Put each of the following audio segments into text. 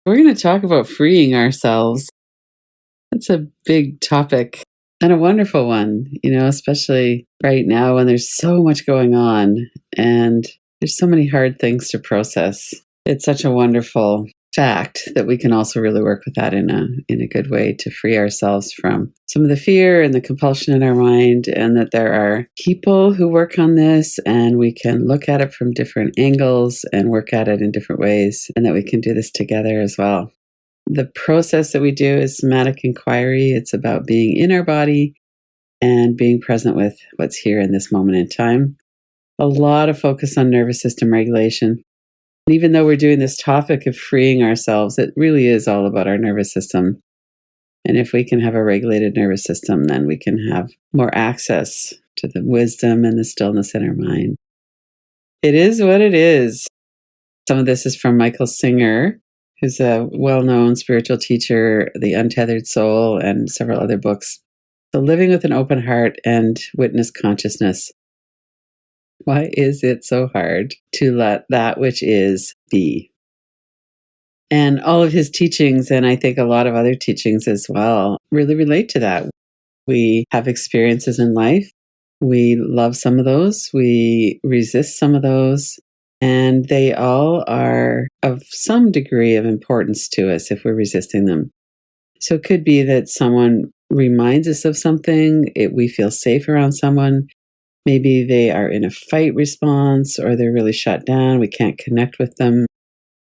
We're going to talk about freeing ourselves. That's a big topic and a wonderful one, especially right now when there's so much going on and there's so many hard things to process. It's such a wonderful fact that we can also really work with that in a good way to free ourselves from some of the fear and the compulsion in our mind, and that there are people who work on this and we can look at it from different angles and work at it in different ways, and that we can do this together as well. The process that we do is somatic inquiry. It's about being in our body and being present with what's here in this moment in time. A lot of focus on nervous system regulation. And even though we're doing this topic of freeing ourselves, it really is all about our nervous system. And if we can have a regulated nervous system, then we can have more access to the wisdom and the stillness in our mind. It is what it is. Some of this is from Michael Singer, who's a well-known spiritual teacher, The Untethered Soul, and several other books. So living with an open heart and witness consciousness. Why is it so hard to let that which is be? And all of his teachings, and I think a lot of other teachings as well, really relate to that. We have experiences in life. We love some of those. We resist some of those. And they all are of some degree of importance to us if we're resisting them. So it could be that someone reminds us of something, we feel safe around someone. Maybe they are in a fight response or they're really shut down. We can't connect with them.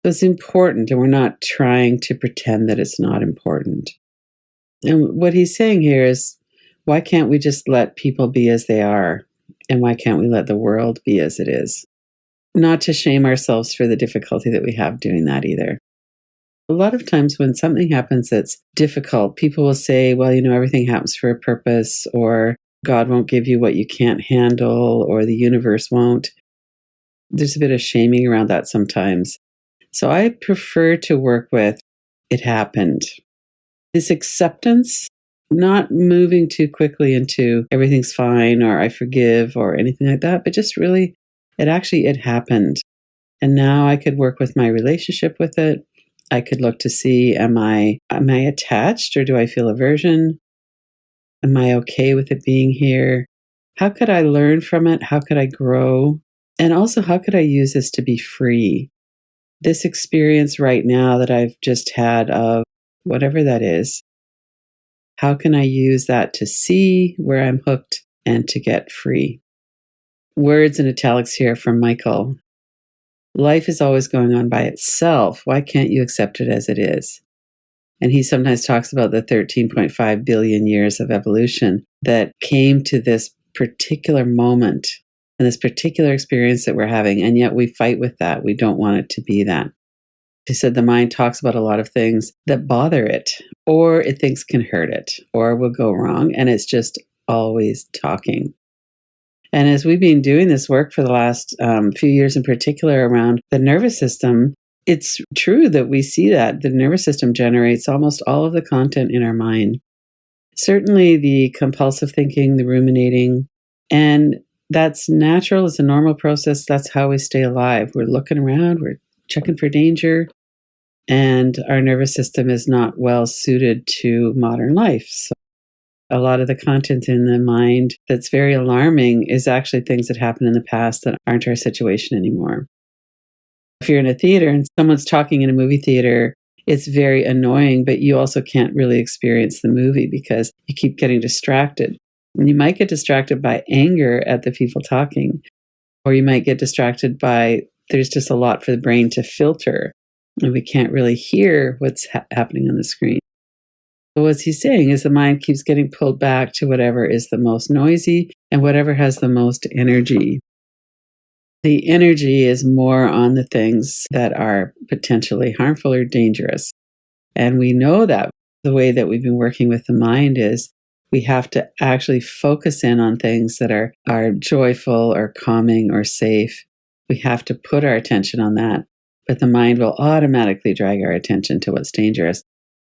So it's important, and we're not trying to pretend that it's not important. And what he's saying here is, why can't we just let people be as they are? And why can't we let the world be as it is? Not to shame ourselves for the difficulty that we have doing that either. A lot of times when something happens that's difficult, people will say, well, everything happens for a purpose, or God won't give you what you can't handle, or the universe won't. There's a bit of shaming around that sometimes. So I prefer to work with, it happened. This acceptance, not moving too quickly into everything's fine or I forgive or anything like that, but just really, it happened. And now I could work with my relationship with it. I could look to see, am I attached, or do I feel aversion? Am I okay with it being here? How could I learn from it? How could I grow? And also, how could I use this to be free? This experience right now that I've just had of whatever that is, how can I use that to see where I'm hooked and to get free? Words in italics here from Michael. Life is always going on by itself. Why can't you accept it as it is? And he sometimes talks about the 13.5 billion years of evolution that came to this particular moment and this particular experience that we're having. And yet we fight with that. We don't want it to be that. He said the mind talks about a lot of things that bother it, or it thinks can hurt it, or will go wrong. And it's just always talking. And as we've been doing this work for the last few years in particular around the nervous system, it's true that we see that the nervous system generates almost all of the content in our mind. Certainly the compulsive thinking, the ruminating, and that's natural. It's a normal process. That's how we stay alive. We're looking around, we're checking for danger, and our nervous system is not well suited to modern life. So a lot of the content in the mind that's very alarming is actually things that happened in the past that aren't our situation anymore. If you're in a theater and someone's talking in a movie theater, it's very annoying, but you also can't really experience the movie because you keep getting distracted. And you might get distracted by anger at the people talking, or you might get distracted by there's just a lot for the brain to filter, and we can't really hear what's happening on the screen. So what he's saying is the mind keeps getting pulled back to whatever is the most noisy and whatever has the most energy. The energy is more on the things that are potentially harmful or dangerous. And we know that the way that we've been working with the mind is we have to actually focus in on things that are joyful or calming or safe. We have to put our attention on that. But the mind will automatically drag our attention to what's dangerous.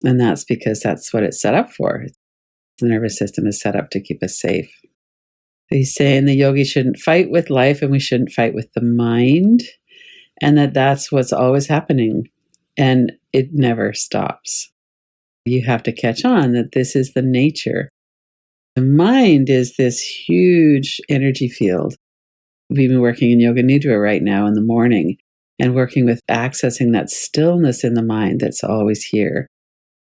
And that's because that's what it's set up for. The nervous system is set up to keep us safe. He's saying the yogi shouldn't fight with life and we shouldn't fight with the mind, and that's what's always happening. and it never stops. You have to catch on that this is the nature. The mind is this huge energy field. We've been working in Yoga Nidra right now in the morning and working with accessing that stillness in the mind that's always here.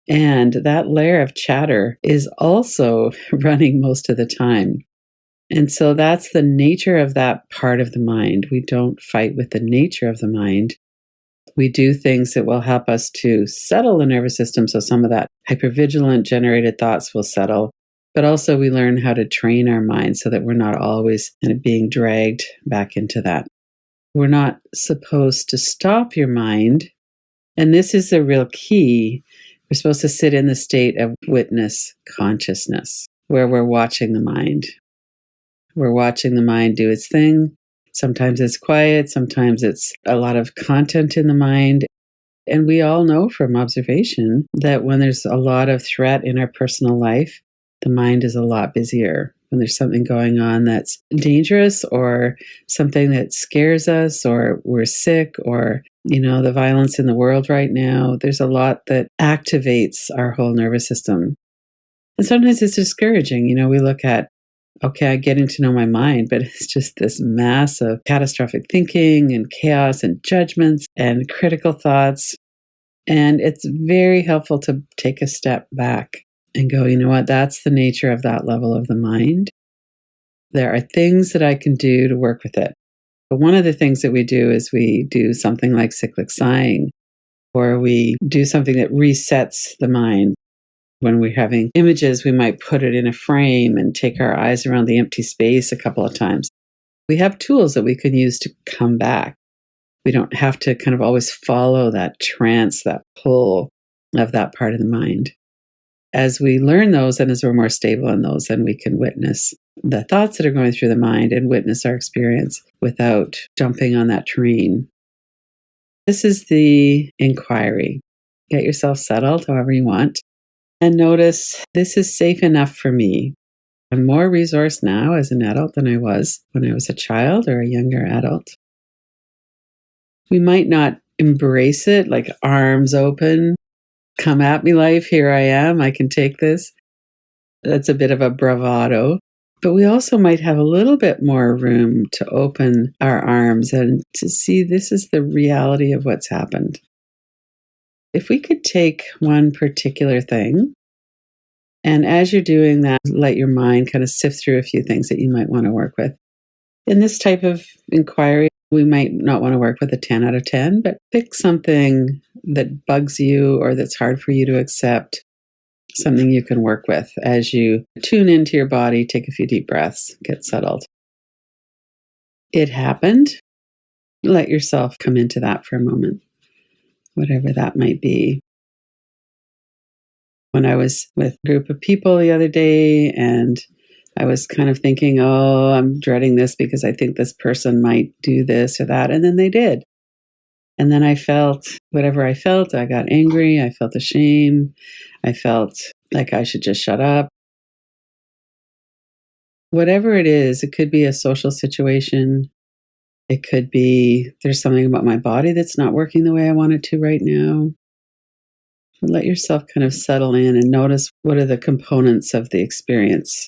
And that layer of chatter is also running most of the time. And so that's the nature of that part of the mind. We don't fight with the nature of the mind. We do things that will help us to settle the nervous system so some of that hypervigilant generated thoughts will settle. But also we learn how to train our mind so that we're not always kind of being dragged back into that. We're not supposed to stop your mind. And this is the real key. We're supposed to sit in the state of witness consciousness, where we're watching the mind. We're watching the mind do its thing. Sometimes it's quiet. Sometimes it's a lot of content in the mind. And we all know from observation that when there's a lot of threat in our personal life, the mind is a lot busier. When there's something going on that's dangerous or something that scares us or we're sick or, the violence in the world right now, there's a lot that activates our whole nervous system. And sometimes it's discouraging. We look at, okay, I'm getting to know my mind, but it's just this mass of catastrophic thinking and chaos and judgments and critical thoughts. And it's very helpful to take a step back and go, you know what, that's the nature of that level of the mind. There are things that I can do to work with it. But one of the things that we do is we do something like cyclic sighing, or we do something that resets the mind. When we're having images, we might put it in a frame and take our eyes around the empty space a couple of times. We have tools that we can use to come back. We don't have to kind of always follow that trance, that pull of that part of the mind. As we learn those and as we're more stable in those, then we can witness the thoughts that are going through the mind and witness our experience without jumping on that train. This is the inquiry. Get yourself settled however you want and notice this is safe enough for me. I'm more resourced now as an adult than I was when I was a child or a younger adult. We might not embrace it like arms open. Come at me, life. Here I am. I can take this. That's a bit of a bravado. But we also might have a little bit more room to open our arms and to see this is the reality of what's happened. If we could take one particular thing, and as you're doing that, let your mind kind of sift through a few things that you might want to work with. In this type of inquiry, we might not want to work with a 10 out of 10, but pick something that bugs you or that's hard for you to accept, something you can work with as you tune into your body, take a few deep breaths, get settled. It happened. Let yourself come into that for a moment, whatever that might be. When I was with a group of people the other day and I was kind of thinking, oh, I'm dreading this because I think this person might do this or that. And then they did. And then I felt whatever I felt. I got angry. I felt ashamed. I felt like I should just shut up. Whatever it is, it could be a social situation. It could be there's something about my body that's not working the way I want it to right now. Let yourself kind of settle in and notice what are the components of the experience.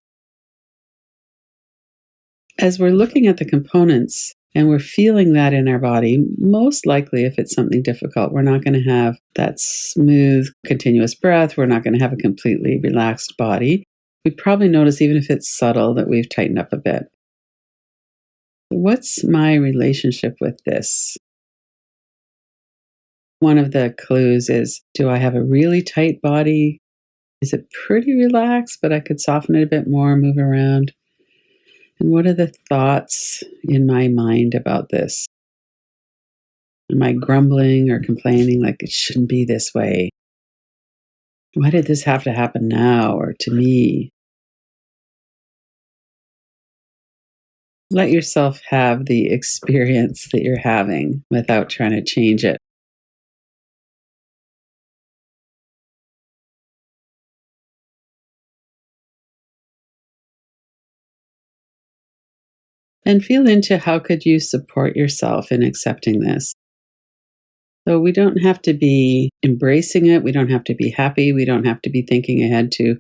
As we're looking at the components and we're feeling that in our body, most likely if it's something difficult, we're not going to have that smooth, continuous breath. We're not going to have a completely relaxed body. We probably notice, even if it's subtle, that we've tightened up a bit. What's my relationship with this? One of the clues is, do I have a really tight body? Is it pretty relaxed, but I could soften it a bit more, move around? And what are the thoughts in my mind about this? Am I grumbling or complaining like it shouldn't be this way? Why did this have to happen now or to me? Let yourself have the experience that you're having without trying to change it. And feel into how could you support yourself in accepting this? So we don't have to be embracing it. We don't have to be happy. We don't have to be thinking ahead to,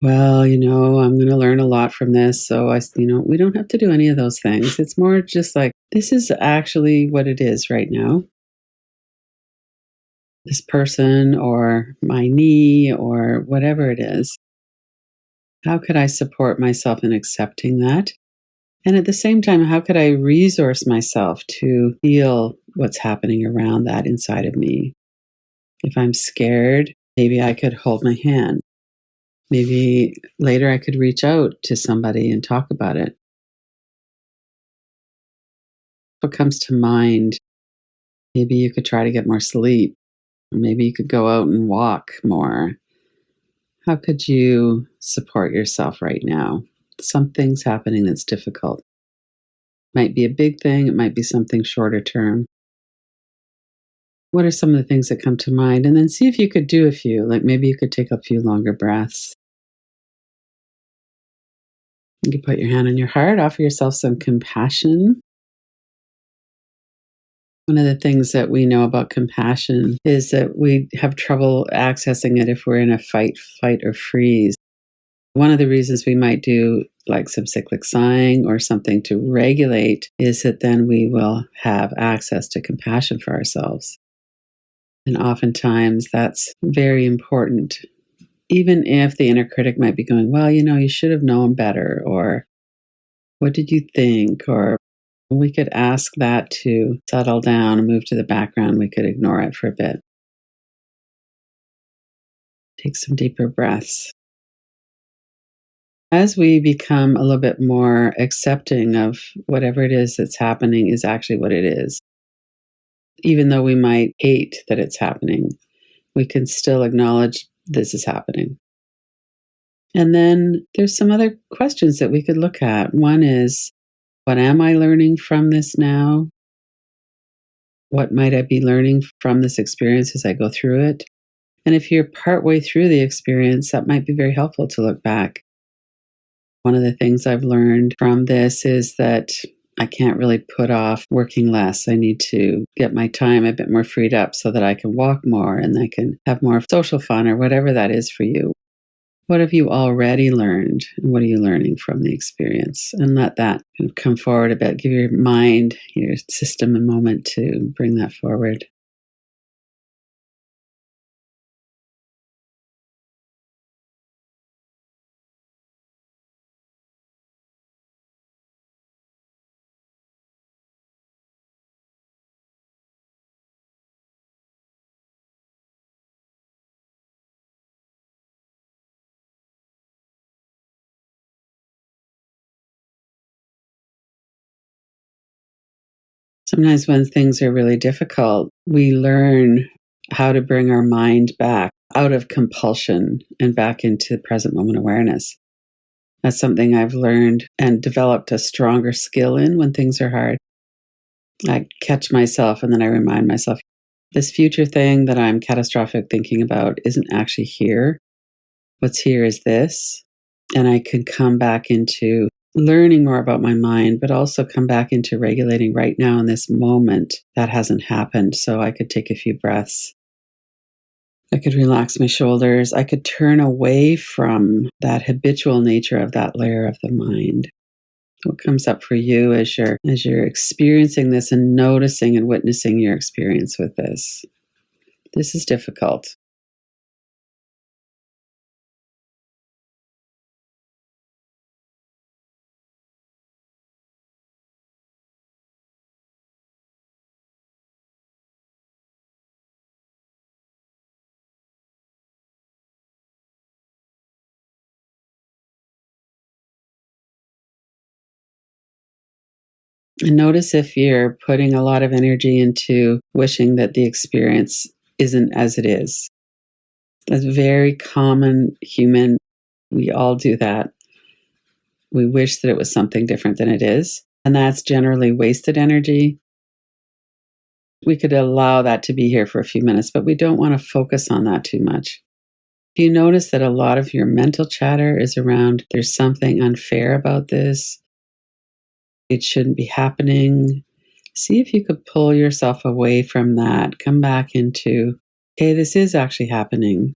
well, I'm going to learn a lot from this. So we don't have to do any of those things. It's more just like, this is actually what it is right now. This person or my knee or whatever it is. How could I support myself in accepting that? And at the same time, how could I resource myself to feel what's happening around that inside of me? If I'm scared, maybe I could hold my hand. Maybe later I could reach out to somebody and talk about it. What comes to mind? Maybe you could try to get more sleep. Maybe you could go out and walk more. How could you support yourself right now? Something's happening that's difficult. Might be a big thing. It might be something shorter term. What are some of the things that come to mind? And then see if you could do a few. Like maybe you could take a few longer breaths. You can put your hand on your heart, offer yourself some compassion. One of the things that we know about compassion is that we have trouble accessing it if we're in a fight, flight, or freeze. One of the reasons we might do like some cyclic sighing or something to regulate is that then we will have access to compassion for ourselves. And oftentimes that's very important. Even if the inner critic might be going, well, you should have known better, or what did you think? Or we could ask that to settle down and move to the background. We could ignore it for a bit. Take some deeper breaths. As we become a little bit more accepting of whatever it is that's happening is actually what it is, even though we might hate that it's happening, we can still acknowledge this is happening. And then there's some other questions that we could look at. One is, what am I learning from this now? What might I be learning from this experience as I go through it? And if you're partway through the experience, that might be very helpful to look back. One of the things I've learned from this is that I can't really put off working less. I need to get my time a bit more freed up so that I can walk more and I can have more social fun or whatever that is for you. What have you already learned? And what are you learning from the experience? And let that kind of come forward a bit. Give your mind, your system a moment to bring that forward. Sometimes when things are really difficult, we learn how to bring our mind back out of compulsion and back into present moment awareness. That's something I've learned and developed a stronger skill in when things are hard. I catch myself and then I remind myself, this future thing that I'm catastrophic thinking about isn't actually here. What's here is this. And I can come back into learning more about my mind, but also come back into regulating right now in this moment. That hasn't happened. So I could take a few breaths. I could relax my shoulders. I could turn away from that habitual nature of that layer of the mind. What comes up for you as you're experiencing this and noticing and witnessing your experience with this? This is difficult. And notice if you're putting a lot of energy into wishing that the experience isn't as it is. That's very common human. We all do that. We wish that it was something different than it is. And that's generally wasted energy. We could allow that to be here for a few minutes, but we don't want to focus on that too much. If you notice that a lot of your mental chatter is around, there's something unfair about this, it shouldn't be happening, See if you could pull yourself away from that, come back into, okay, this is actually happening.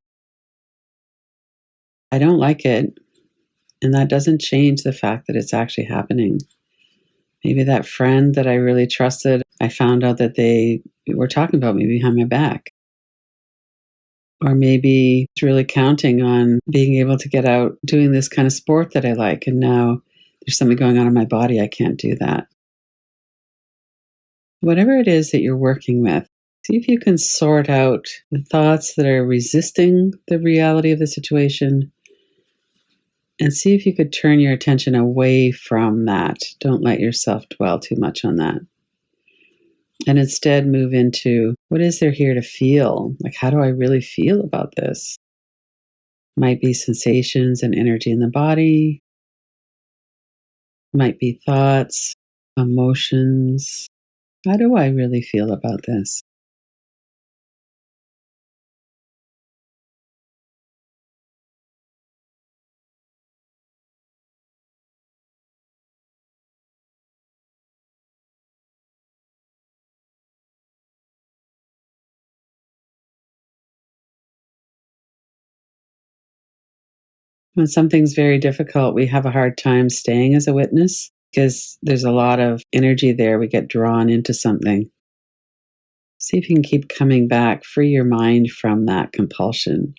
I don't like it. And that doesn't change the fact that it's actually happening. Maybe that friend that I really trusted, I found out that they were talking about me behind my back. Or maybe it's really counting on being able to get out doing this kind of sport that I like. And now there's something going on in my body. I can't do that. Whatever it is that you're working with, see if you can sort out the thoughts that are resisting the reality of the situation and see if you could turn your attention away from that. Don't let yourself dwell too much on that. And instead move into what is there here to feel? Like, how do I really feel about this? Might be sensations and energy in the body, might be thoughts, emotions. How do I really feel about this? When something's very difficult, we have a hard time staying as a witness because there's a lot of energy there. We get drawn into something. See if you can keep coming back, free your mind from that compulsion.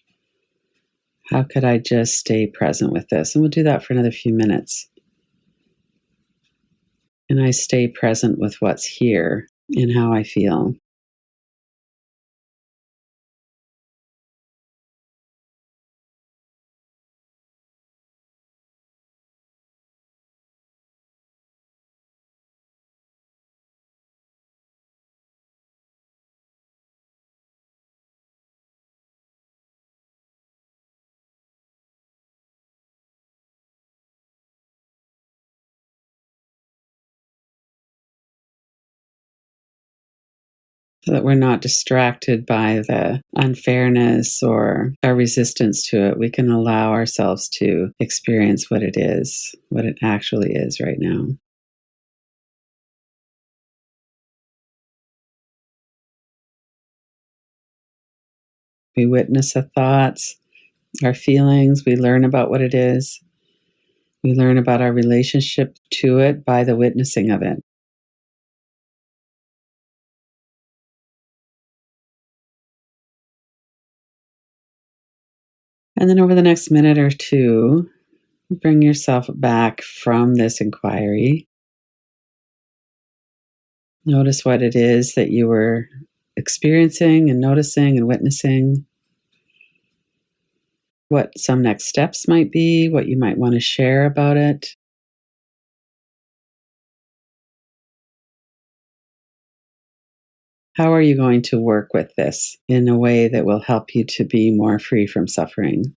How could I just stay present with this? And we'll do that for another few minutes. And I stay present with what's here and how I feel. So that we're not distracted by the unfairness or our resistance to it. We can allow ourselves to experience what it is, what it actually is right now. We witness our thoughts, our feelings, we learn about what it is. We learn about our relationship to it by the witnessing of it. And then over the next minute or two, bring yourself back from this inquiry. Notice what it is that you were experiencing and noticing and witnessing. What some next steps might be, what you might want to share about it. How are you going to work with this in a way that will help you to be more free from suffering?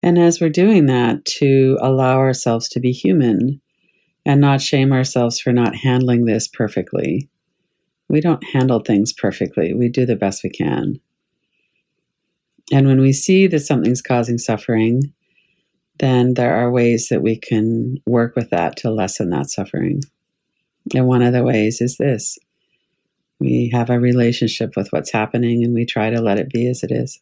And as we're doing that, to allow ourselves to be human and not shame ourselves for not handling this perfectly. We don't handle things perfectly, we do the best we can. And when we see that something's causing suffering, then there are ways that we can work with that to lessen that suffering. And one of the ways is this: we have a relationship with what's happening and we try to let it be as it is.